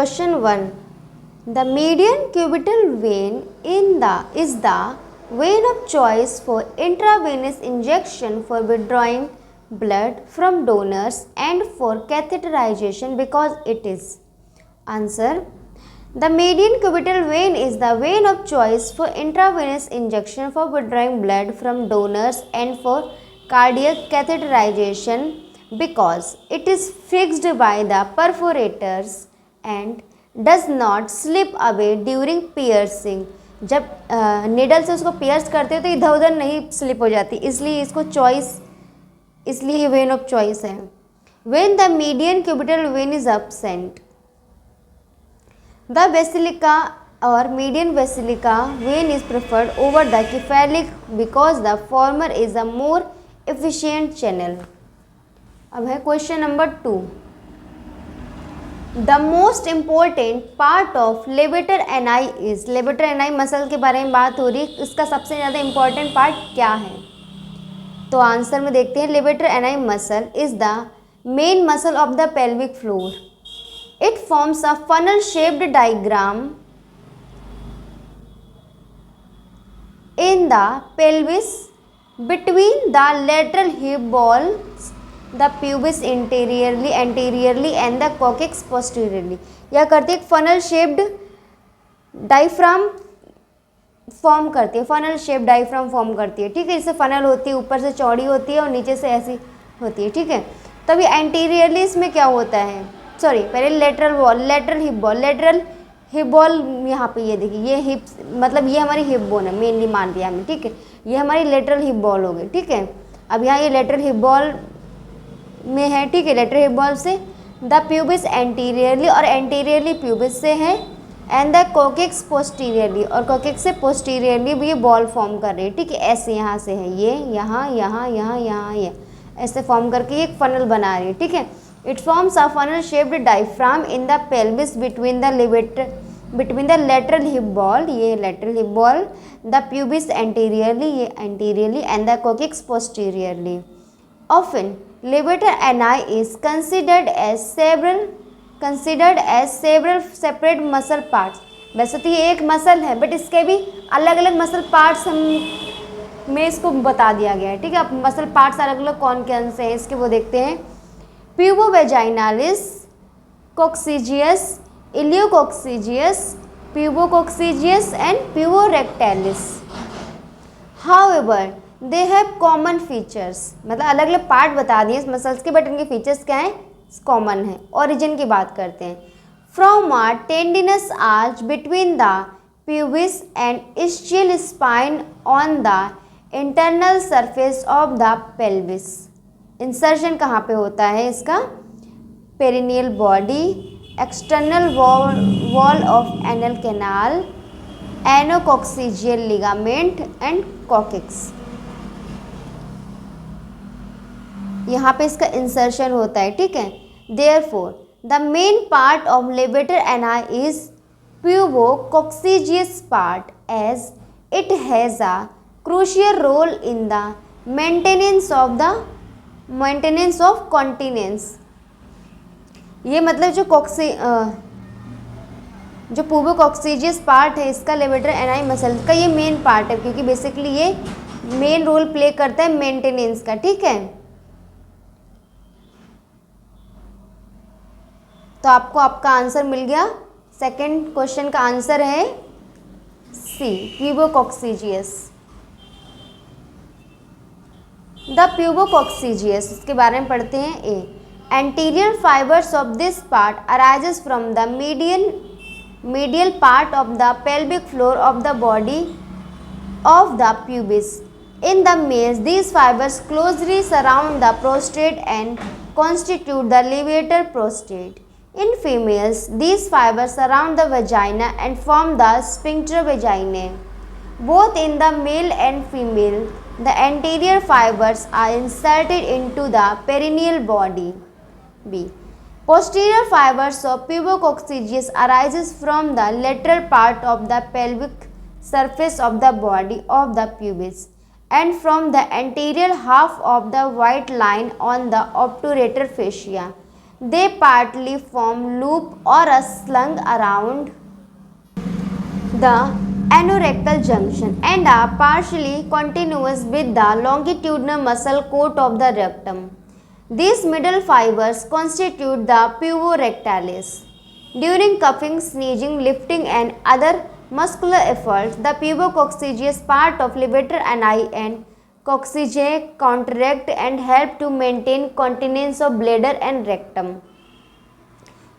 Question 1. The median cubital vein is the vein of choice for intravenous injection for withdrawing blood from donors and for catheterization because it is. Answer. The median cubital vein is the vein of choice for intravenous injection for withdrawing blood from donors and for cardiac catheterization because it is fixed by the perforators and does not slip away during piercing. जब needle से उसको piers करते हो तो इधर उधर नहीं slip हो जाती, इसलिए इसको चॉइस, इसलिए वेन ऑफ चॉइस है. When the median cubital vein is absent, the basilica or median basilica vein is preferred over the cephalic because the former is a more efficient channel. अब है question number 2. The most important part of levator ani is. Levator एनाई muscle के बारे में बात हो रही है, इसका सबसे ज़्यादा इम्पॉर्टेंट पार्ट क्या है? तो आंसर में देखते हैं. Levator एनाई muscle is the main muscle of the pelvic floor. It forms a funnel shaped diagram in the pelvis between the lateral hip balls, the pubis anteriorly and the coccyx posteriorly. यह करती है एक funnel shaped diaphragm form करती है, funnel shape diaphragm form करती है. ठीक है, जैसे फनल होती है, ऊपर से चौड़ी होती है और नीचे से ऐसी होती है. ठीक है, तभी एंटीरियरली इसमें क्या होता है, सॉरी पहले lateral wall, lateral hip ball, lateral hip ball यहाँ पे ये देखिए, ये हिप मतलब ये हमारी हिप बोन है, मेनली मान दिया हमने. ठीक है, ये हमारी लेटरल हिप बॉल हो गई. ठीक है, अब यहाँ ये लेटरल हिप बॉल में है. ठीक है, लेटरल हिप बॉल से द प्यूबिस एंटीरियरली और एंटीरियरली प्यूबिस से है एंड द कोकिक्स पोस्टीरियरली और कोकिक्स से पोस्टीरियरली भी ये बॉल फॉर्म कर रही है. ठीक है, ऐसे यहाँ से है ये, यहाँ यहाँ यहाँ यहाँ ये ऐसे फॉर्म करके ये एक फनल बना रही है. ठीक है, it forms a funnel shaped diaphragm in the pelvis between the lateral hip ball, ये lateral hip ball, the pubis anteriorly, ये anteriorly and the coccyx posteriorly. Often levator ani is considered as several separate muscle parts. वैसे तो ये एक muscle है but इसके भी अलग अलग मसल पार्ट्स हम में इसको बता दिया गया है. ठीक है, अब मसल पार्ट्स अलग अलग कौन कौन से हैं इसके वो देखते हैं. Pubovaginalis, coccygeus, iliococcygeus, pubococcygeus and puborectalis. However they have common features, मतलब अलग अलग पार्ट बता दिए इस मसल्स के बट इनके फीचर्स क्या हैं, कॉमन है. ओरिजिन की बात करते हैं. From a tendinous arch between the pubis and ischial spine on the internal surface of the pelvis. Insertion कहाँ पे होता है इसका, perineal body, external wall of anal canal, anococcygeal ligament and coccyx. यहाँ पे इसका इंसर्शन होता है. ठीक है, therefore the main part of levator ani is pubococcygeus part as it has a crucial role in the maintenance of continence. ये मतलब जो प्यूबोकोक्सीजियस पार्ट है इसका लेवेटर एनाई मसल का ये मेन पार्ट है क्योंकि बेसिकली ये मेन रोल प्ले करता है मेंटेनेंस का. ठीक है, तो आपको आपका आंसर मिल गया. सेकंड क्वेश्चन का आंसर है सी, प्यूबोकोक्सीजियस. द प्यूबोकोक्सीजियस, इसके बारे में पढ़ते हैं. A, anterior fibres of this part arises from the medial part of the pelvic floor of the body of the pubis. In the males, these fibers closely surround the prostate and constitute the levator prostate. In females, these fibers surround the vagina and form the sphincter vaginae. Both in the male and female, the anterior fibers are inserted into the perineal body. B. Posterior fibers of pubococcygeus arises from the lateral part of the pelvic surface of the body of the pubis and from the anterior half of the white line on the obturator fascia. They partly form loop or a slung around the anorectal junction and are partially continuous with the longitudinal muscle coat of the rectum. These middle fibers constitute the puborectalis. During coughing, sneezing, lifting and other muscular efforts, the pubococcygeus part of levator ani and coccygeae contract and help to maintain continence of bladder and rectum.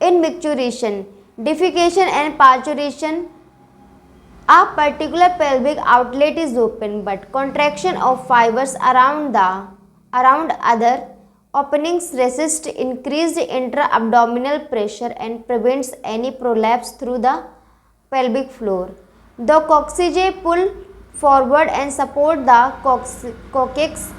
In micturition, defecation and parturition, a particular pelvic outlet is open, but contraction of fibers around other openings resist increased intra-abdominal pressure and prevents any prolapse through the pelvic floor. The coccygeae pull forward and support the coccyx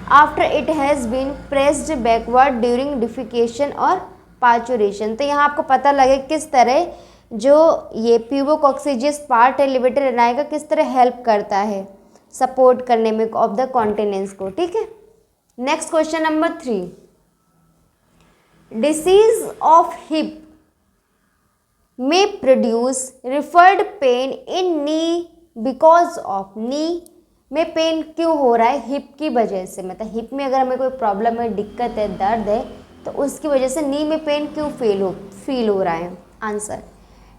after it has been pressed backward during defecation और parturition. तो यहाँ आपको पता लगे किस तरह जो ये प्यूबोकॉक्सिजियस पार्ट है लेवेटर एनाई का किस तरह हेल्प करता है सपोर्ट करने में ऑफ द कॉन्टिनेंस को. ठीक है. Next question number 3. Disease of hip may produce referred pain in knee because of knee में पेन क्यों हो रहा है? हिप की वजह से. मतलब हिप में अगर हमें कोई प्रॉब्लम है, दिक्कत है, दर्द है तो उसकी वजह से नी में पेन क्यों फील हो रहा है? Answer,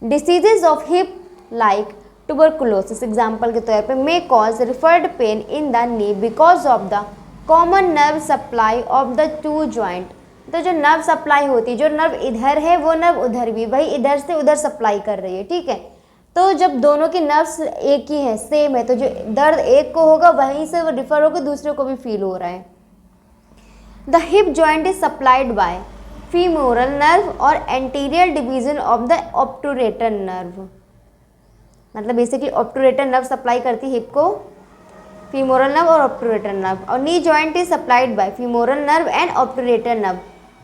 diseases of hip like tuberculosis example के तौर पे may cause referred pain in the knee because of the common nerve supply of the two joint. तो जो नर्व सप्लाई होती है, जो नर्व इधर है वो नर्व उधर भी, वही इधर से उधर सप्लाई कर रही है. ठीक है. तो जब दोनों की नर्व्स एक ही है, सेम है, तो जो दर्द एक को होगा वहीं से वो डिफर होकर दूसरे को भी फील हो रहा है. The hip joint is supplied by femoral nerve और anterior division of the obturator nerve. मतलब बेसिकली ऑब्टूरेटर नर्व सप्लाई करती है हिप को, फीमोरल नर्व और ऑब्टूरेटर नर्व. और knee joint is supplied by femoral nerve and obturator nerve.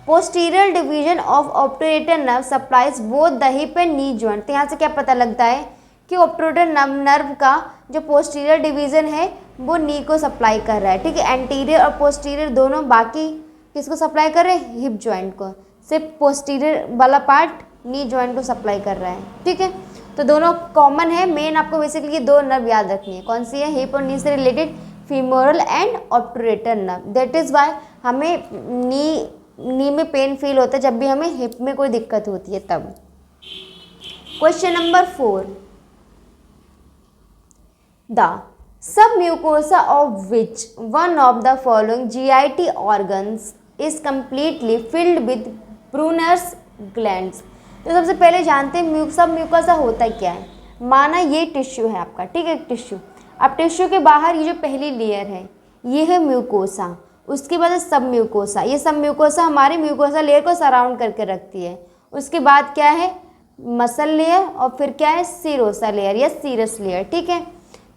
Posterior division of obturator nerve supplies both the hip and knee joint. तो यहाँ से क्या पता लगता है कि ऑब्टूरेटर नर्व का जो पोस्टीरियर डिवीजन है वो नी को सप्लाई कर रहा है. ठीक है. एंटीरियर और पोस्टीरियर दोनों बाकी किसको सप्लाई कर रहे हैं? हिप जॉइंट को. सिर्फ पोस्टीरियर वाला पार्ट नी जॉइंट को सप्लाई कर रहा है. ठीक है. तो दोनों कॉमन है. मेन आपको बेसिकली दो नर्व याद रखनी है. कौन सी है? हिप और नी से related femoral and obturator nerve. That is why हमें नी में पेन फील होता है जब भी हमें हिप में कोई दिक्कत होती है तब. Question number 4. The sub mucosa of which one of the following GIT organs is completely filled with Brunner's glands. तो सबसे पहले जानते हैं सब म्यूकोसा होता क्या है. माना ये टिश्यू है आपका. ठीक है. टिश्यू. अब टिश्यू के बाहर ये जो पहली लेयर है ये है म्यूकोसा. उसके बाद सब म्यूकोसा. ये सब म्यूकोसा हमारे म्यूकोसा लेयर को सराउंड करके रखती है. उसके बाद क्या है? Muscle layer. और फिर क्या है? सीरोसा लेयर या सीरस लेयर. ठीक है.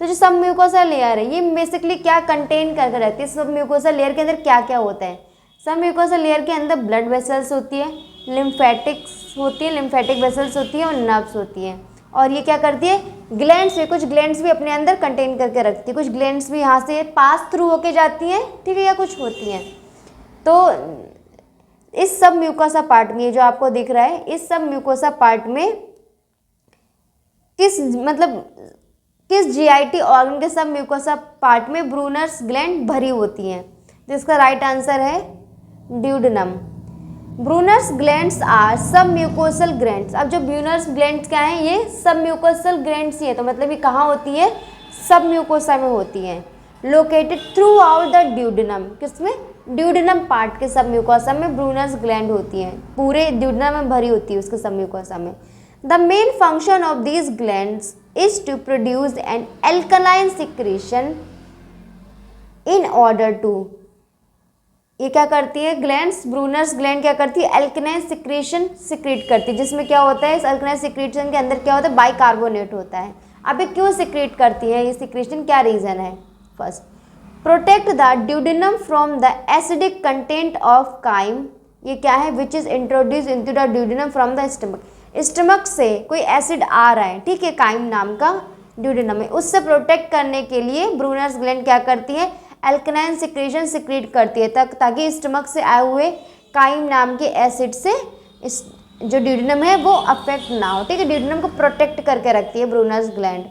तो जो सब म्यूकोसा लेयर है ये बेसिकली क्या कंटेन करके रखती है? सब म्यूकोसा लेयर के अंदर क्या क्या होता है? सब म्यूकोसा लेयर के अंदर ब्लड वेसल्स होती है, लिम्फेटिक्स होती है, लिम्फेटिक वेसल्स होती है और नर्व्स होती हैं. और ये क्या करती है? ग्लैंड्स भी, कुछ ग्लैंड्स भी अपने अंदर कंटेन करके रखती है. कुछ ग्लैंड्स भी यहाँ से पास थ्रू होके जाती हैं. ठीक है. या कुछ होती हैं. तो इस सब म्यूकोसा पार्ट में, ये जो आपको दिख रहा है, इस सब म्यूकोसा पार्ट में किस GIT ऑर्गन के सब म्यूकोसा पार्ट में ब्रूनर्स ग्लैंड भरी होती हैं? जिसका राइट आंसर है ड्यूडेनम. ब्रूनर्स ग्लैंड्स आर सब म्यूकोसल ग्लैंड्स. अब जो ब्रूनर्स ग्लैंड्स क्या हैं? ये सब म्यूकोसल ग्लैंड्स ही है. तो मतलब ये कहाँ होती है? सब म्यूकोसा में होती हैं. Located through out the duodenum. किसमें? ड्यूडेनम पार्ट के सब म्यूकोसा में ब्रूनर्स ग्लैंड होती हैं. पूरे ड्यूडेनम में भरी होती है उसके सब म्यूकोसा में. The main function of these glands is to produce an alkaline secretion in order to. ये क्या करती है? ग्लैंड्स, ब्रूनर्स ग्लैंड क्या करती है? एल्कलाइन सिक्रीशन सिक्रीट करती है. जिसमें क्या होता है? इस एल्कलाइन सिक्रीशन के अंदर क्या होता है? बाइकार्बोनेट होता है. अब ये क्यों सिक्रीट करती है? ये सिक्रीशन क्या रीज़न है? First, protect the duodenum from the acidic content of chyme. ये क्या है? Which is introduce into the duodenum from the stomach. Stomach से कोई एसिड आ रहा है. ठीक है. काइम नाम का ड्यूडेनम है. उससे प्रोटेक्ट करने के लिए ब्रूनर्स ग्लैंड क्या करती है? एल्कलाइन सिक्रीशन सिक्रीट करती है ताकि स्टमक से आए हुए काइम नाम के एसिड से इस जो ड्यूडेनम है वो अफेक्ट ना हो, ठीक है। ड्यूडेनम को प्रोटेक्ट करके रखती है ब्रूनर्स ग्लैंड,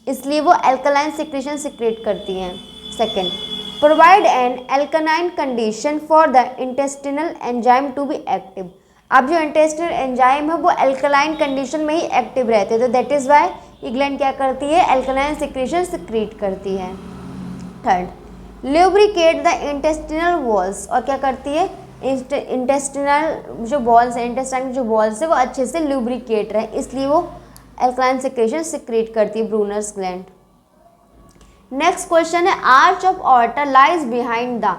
इसलिए वो एल्कलाइन सिक्रेशन सिक्रेट करती हैं। Second, provide an alkaline condition for the intestinal enzyme to be active. अब जो इंटेस्टिनल एंजाइम है वो एल्कलाइन कंडीशन में ही एक्टिव रहते हैं, तो दैट इज वाई ये ग्लैंड क्या करती है, एल्कलाइन सिक्रेशन सिक्रेट करती है। Third, lubricate the intestinal walls, और क्या करती है, इंटेस्टिनल जो वॉल्स है, इंटेस्टाइन जो वॉल्स है वो अच्छे से ल्यूब्रिकेट रहे, इसलिए वो एल्कलाइन सिक्रेशन सिक्रेट करती है ब्रूनर्स ग्लैंड। नेक्स्ट क्वेश्चन है, arch of aorta lies behind the,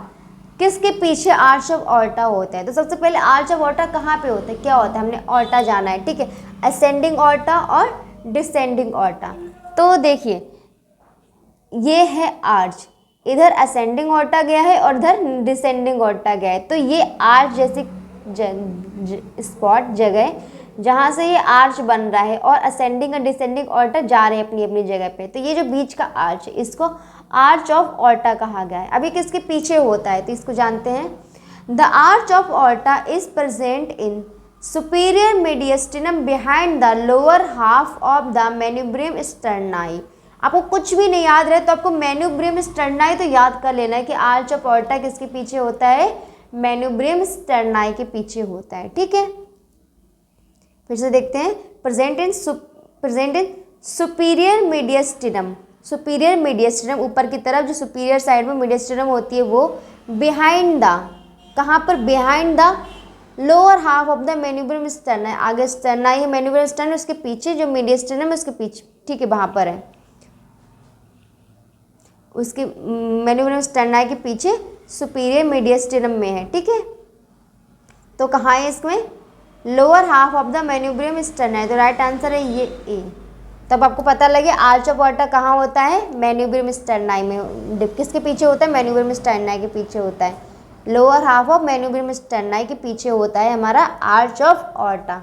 किसके पीछे आर्च ऑफ ऑर्टा होता है। तो सबसे पहले आर्च ऑफ ऑर्टा कहाँ पे होता है, क्या होता है, हमने ऑर्टा जाना है, ठीक है, असेंडिंग ऑर्टा और डिसेंडिंग ऑर्टा। तो देखिए ये है आर्च, इधर असेंडिंग ऑर्टा गया है और इधर डिसेंडिंग ऑर्टा गया है, तो ये आर्च जैसी स्पॉट जगह जहाँ से ये आर्च बन रहा है और असेंडिंग और डिसेंडिंग ऑर्टा जा रहे हैं अपनी अपनी जगह पे, तो ये जो बीच का आर्च है इसको आर्च ऑफ ऑर्टा कहा गया है। अभी किसके पीछे होता है तो इसको जानते हैं। The arch of aorta is present in superior mediastinum behind the lower half of the manubrium sterni. आपको कुछ भी नहीं याद रहे तो आपको मेन्यूब्रियम स्टर्नाई तो याद कर लेना है कि आर्च ऑफ ऑर्टा किसके पीछे होता है, मेन्यूब्रियम स्टर्नाई के पीछे होता है, ठीक है। फिर से देखते हैं, प्रेजेंट इन सुपीरियर मीडियस्टिनम, सुपीरियर मीडियस्टिनम ऊपर की तरफ जो सुपीरियर साइड में मीडियस्टिनम होती है वो बिहाइंड द, कहाँ पर, behind the lower half of the manubrium sterni, आगे स्टर्नाई है, मेन्यूब्रियम स्टर्नाई उसके पीछे जो मीडियस्टिनम है उसके पीछे, ठीक है, वहाँ पर है, उसके मेन्यूब्रियम स्टर्नाई के पीछे सुपीरियर मीडियस्टिनम में है, ठीक है। तो कहाँ है इसमें, lower half of the manubrium sterni, तो राइट आंसर है ये ए। तब आपको पता लगे आर्च ऑफ ऑर्टा कहाँ होता है, मेन्यूब्रियम स्टर्नाई में। किसके पीछे होता है, मेन्यूब्रियम स्टर्नाई के पीछे होता है, लोअर हाफ ऑफ मेन्यूब्रियम स्टर्नाई के पीछे होता है हमारा आर्च ऑफ ऑर्टा।